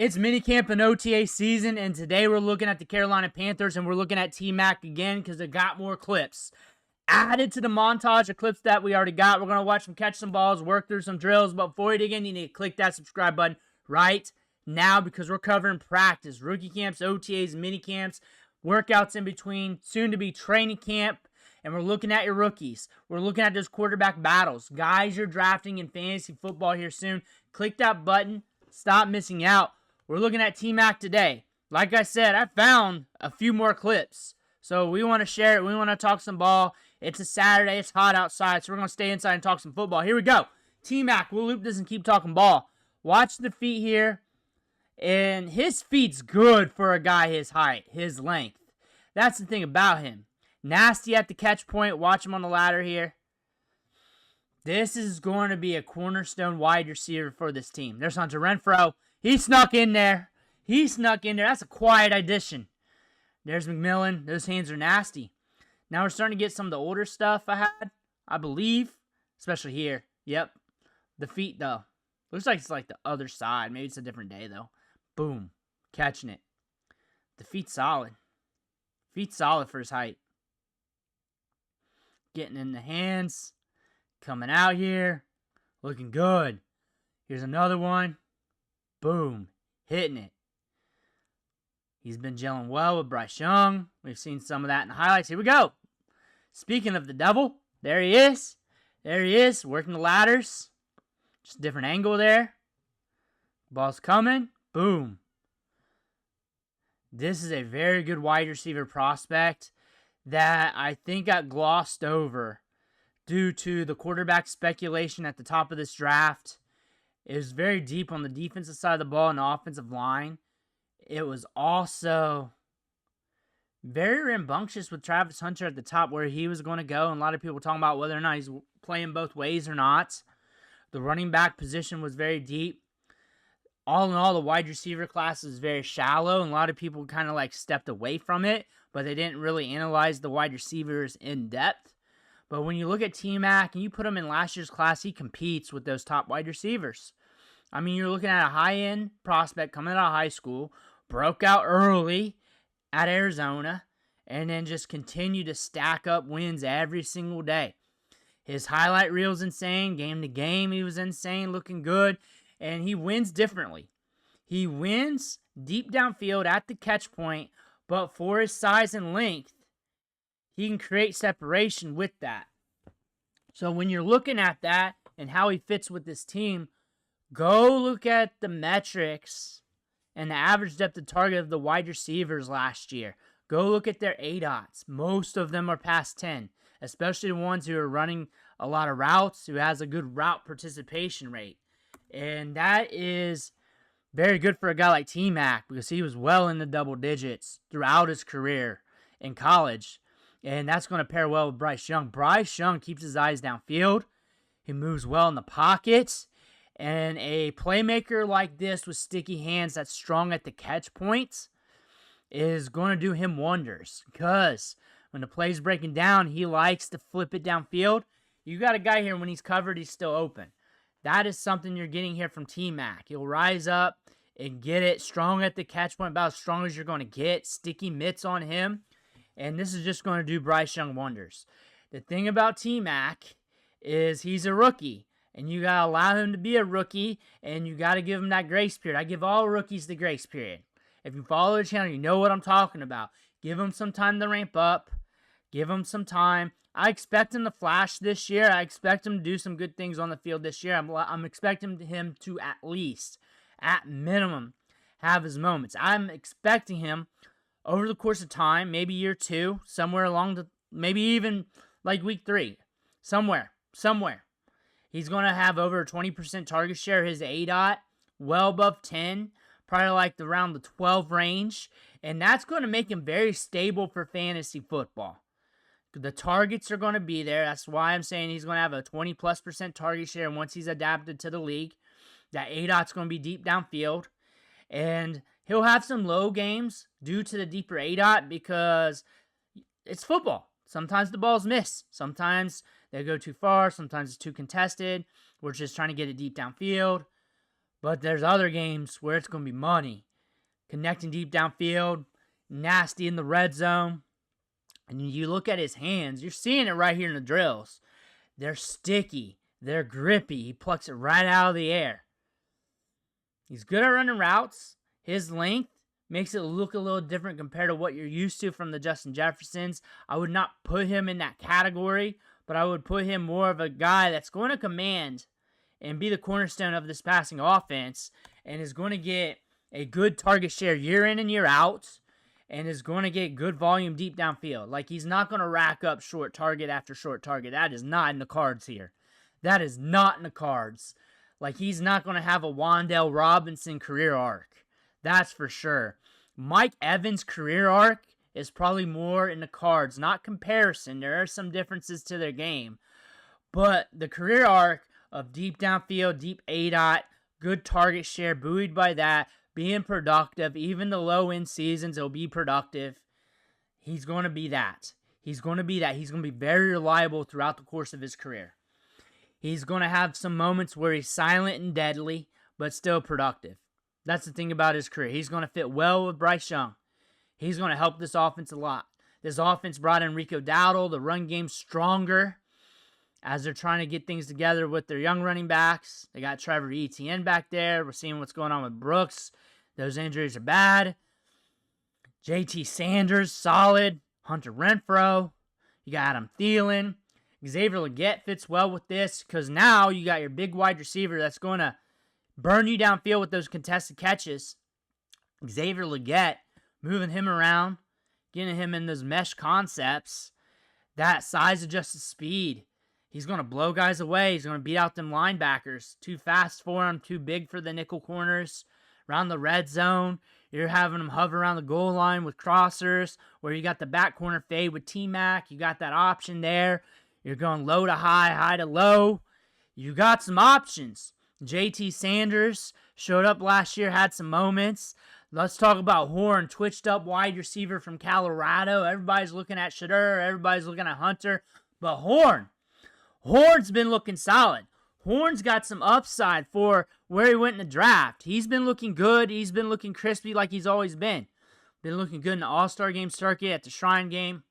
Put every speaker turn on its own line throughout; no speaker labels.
It's minicamp and OTA season, and today we're looking at the Carolina Panthers, and we're looking at T-Mac again because they got more clips. Added to the montage of clips that we already got. We're going to watch them catch some balls, work through some drills, but before we dig in, you need to click that subscribe button right now because we're covering practice, rookie camps, OTAs, minicamps, workouts in between, soon to be training camp, and we're looking at your rookies. We're looking at those quarterback battles. Guys you're drafting in fantasy football here soon. Click that button. Stop missing out. We're looking at T-Mac today. Like I said, I found a few more clips. So we want to share it. We want to talk some ball. It's a Saturday. It's hot outside. So we're going to stay inside and talk some football. Here we go. T-Mac. We'll loop this and keep talking ball. Watch the feet here. And his feet's good for a guy his height, his length. That's the thing about him. Nasty at the catch point. Watch him on the ladder here. This is going to be a cornerstone wide receiver for this team. There's Hunter Renfrow. He snuck in there. That's a quiet addition. There's McMillan. Those hands are nasty. Now we're starting to get some of the older stuff I believe. Especially here. Yep. The feet, though. Looks like it's like the other side. Maybe it's a different day, though. Boom. Catching it. The feet's solid. Feet's solid for his height. Getting in the hands. Coming out here. Looking good. Here's another one. Boom. Hitting it. He's been gelling well with Bryce Young. We've seen some of that in the highlights. Here we go. Speaking of the devil, there he is. There he is, working the ladders. Just a different angle there. Ball's coming. Boom. This is a very good wide receiver prospect that I think got glossed over due to the quarterback speculation at the top of this draft. It was very deep on the defensive side of the ball and the offensive line. It was also very rambunctious with Travis Hunter at the top where he was going to go. And a lot of people were talking about whether or not he's playing both ways or not. The running back position was very deep. All in all, the wide receiver class was very shallow. And a lot of people kind of like stepped away from it. But they didn't really analyze the wide receivers in depth. But when you look at T-Mac and you put him in last year's class, he competes with those top wide receivers. I mean, you're looking at a high-end prospect coming out of high school, broke out early at Arizona, and then just continued to stack up wins every single day. His highlight reel's insane. Game to game, he was insane, looking good, and he wins differently. He wins deep downfield at the catch point, but for his size and length, he can create separation with that. So when you're looking at that and how he fits with this team, go look at the metrics and the average depth of target of the wide receivers last year. Go look at their ADOTs. Most of them are past 10, especially the ones who are running a lot of routes, who has a good route participation rate. And that is very good for a guy like T-Mac because he was well in the double digits throughout his career in college. And that's going to pair well with Bryce Young. Bryce Young keeps his eyes downfield. He moves well in the pocket. And a playmaker like this with sticky hands that's strong at the catch points is going to do him wonders. Because when the play's breaking down, he likes to flip it downfield. You got a guy here, when he's covered, he's still open. That is something you're getting here from T-Mac. He'll rise up and get it strong at the catch point, about as strong as you're going to get. Sticky mitts on him. And this is just going to do Bryce Young wonders. The thing about T-Mac is he's a rookie. And you got to allow him to be a rookie. And you got to give him that grace period. I give all rookies the grace period. If you follow the channel, you know what I'm talking about. Give him some time to ramp up. Give him some time. I expect him to flash this year. I expect him to do some good things on the field this year. I'm expecting him to at least, at minimum, have his moments. I'm expecting him over the course of time, maybe year 2, somewhere along the, maybe even like week 3, somewhere. He's going to have over a 20% target share. His ADOT, well above 10, probably like around the 12 range. And that's going to make him very stable for fantasy football. The targets are going to be there. That's why I'm saying he's going to have a 20+% target share once he's adapted to the league. That ADOT's going to be deep downfield. And he'll have some low games due to the deeper ADOT because it's football. Sometimes the balls miss. Sometimes they go too far. Sometimes it's too contested. We're just trying to get it deep downfield. But there's other games where it's going to be money. Connecting deep downfield, nasty in the red zone. And you look at his hands, you're seeing it right here in the drills. They're sticky. They're grippy. He plucks it right out of the air. He's good at running routes. His length makes it look a little different compared to what you're used to from the Justin Jeffersons. I would not put him in that category, but I would put him more of a guy that's going to command and be the cornerstone of this passing offense and is going to get a good target share year in and year out and is going to get good volume deep downfield. Like, he's not going to rack up short target after short target. That is not in the cards here. That is not in the cards. Like, he's not going to have a Wan'Dale Robinson career arc. That's for sure. Mike Evans' career arc is probably more in the cards. Not comparison. There are some differences to their game. But the career arc of deep downfield, deep A-dot, good target share, buoyed by that, being productive, even the low-end seasons, he'll be productive. He's going to be that. He's going to be that. He's going to be very reliable throughout the course of his career. He's going to have some moments where he's silent and deadly, but still productive. That's the thing about his career. He's going to fit well with Bryce Young. He's going to help this offense a lot. This offense brought in Rico Dowdle. The run game's stronger as they're trying to get things together with their young running backs. They got Trevor Etienne back there. We're seeing what's going on with Brooks. Those injuries are bad. JT Sanders, solid. Hunter Renfrow. You got Adam Thielen. Xavier Legette fits well with this because now you got your big wide receiver that's going to burn you downfield with those contested catches. Xavier Legette, moving him around, getting him in those mesh concepts. That size-adjusted speed. He's going to blow guys away. He's going to beat out them linebackers. Too fast for him, too big for the nickel corners. Around the red zone, you're having him hover around the goal line with crossers, where you got the back corner fade with T-Mac. You got that option there. You're going low to high, high to low. You got some options. JT Sanders showed up last year, had some moments. Let's talk about Horn, twitched up wide receiver from Colorado. Everybody's looking at Shadur. Everybody's looking at Hunter. But Horn's been looking solid. Horn's got some upside for where he went in the draft. He's been looking good. He's been looking crispy like he's always been. Been looking good in the All-Star game circuit, at the Shrine game.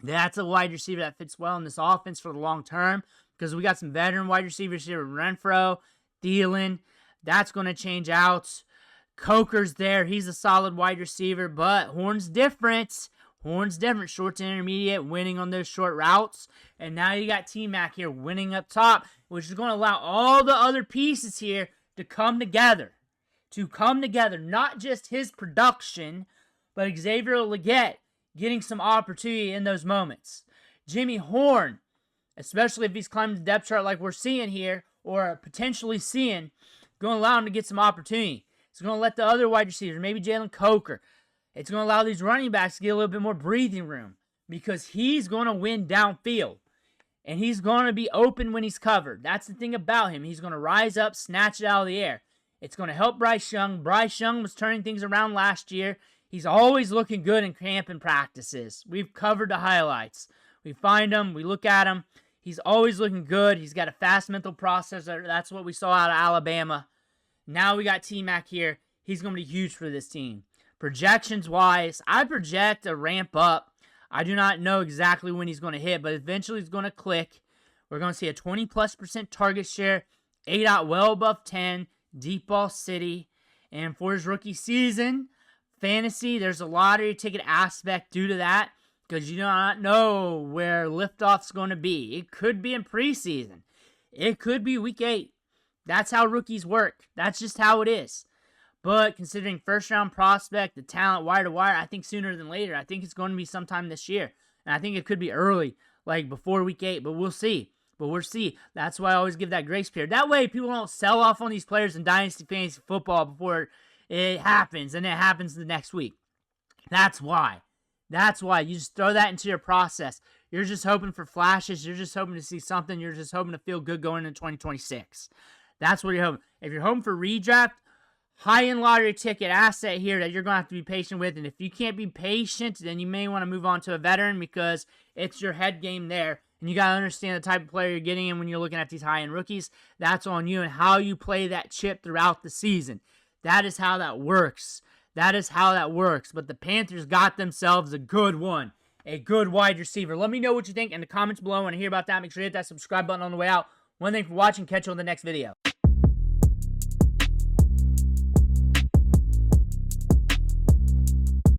That's a wide receiver that fits well in this offense for the long term because we got some veteran wide receivers here with Renfrow, Thielen. That's going to change out. Coker's there. He's a solid wide receiver, but Horn's different. Short to intermediate, winning on those short routes. And now you got T-Mac here winning up top, which is going to allow all the other pieces here to come together. Not just his production, but Xavier Legette getting some opportunity in those moments. Jimmy Horn, especially if he's climbing the depth chart like we're seeing here, or potentially seeing, going to allow him to get some opportunity. It's going to let the other wide receivers, maybe Jalen Coker, it's going to allow these running backs to get a little bit more breathing room because he's going to win downfield. And he's going to be open when he's covered. That's the thing about him. He's going to rise up, snatch it out of the air. It's going to help Bryce Young. Bryce Young was turning things around last year. He's always looking good in camp and practices. We've covered the highlights. We find him. We look at him. He's always looking good. He's got a fast mental processor. That's what we saw out of Alabama. Now we got T-Mac here. He's going to be huge for this team. Projections-wise, I project a ramp up. I do not know exactly when he's going to hit, but eventually he's going to click. We're going to see a 20+% target share, A-dot well above 10, deep ball city. And for his rookie season, fantasy, there's a lottery ticket aspect due to that because you do not know where liftoff's going to be. It could be in preseason. It could be week 8. That's how rookies work. That's just how it is. But considering first-round prospect, the talent wire to wire, I think sooner than later. I think it's going to be sometime this year. And I think it could be early, like before week 8, but we'll see. That's why I always give that grace period. That way people don't sell off on these players in Dynasty Fantasy Football before it happens, and it happens the next week. That's why. You just throw that into your process. You're just hoping for flashes. You're just hoping to see something. You're just hoping to feel good going into 2026. That's what you're hoping. If you're hoping for redraft, high-end lottery ticket asset here that you're going to have to be patient with. And if you can't be patient, then you may want to move on to a veteran because it's your head game there. And you got to understand the type of player you're getting in when you're looking at these high-end rookies. That's on you and how you play that chip throughout the season. That is how that works. That is how that works. But the Panthers got themselves a good one. A good wide receiver. Let me know what you think in the comments below. I want to hear about that. Make sure you hit that subscribe button on the way out. One thing for watching. Catch you on the next video.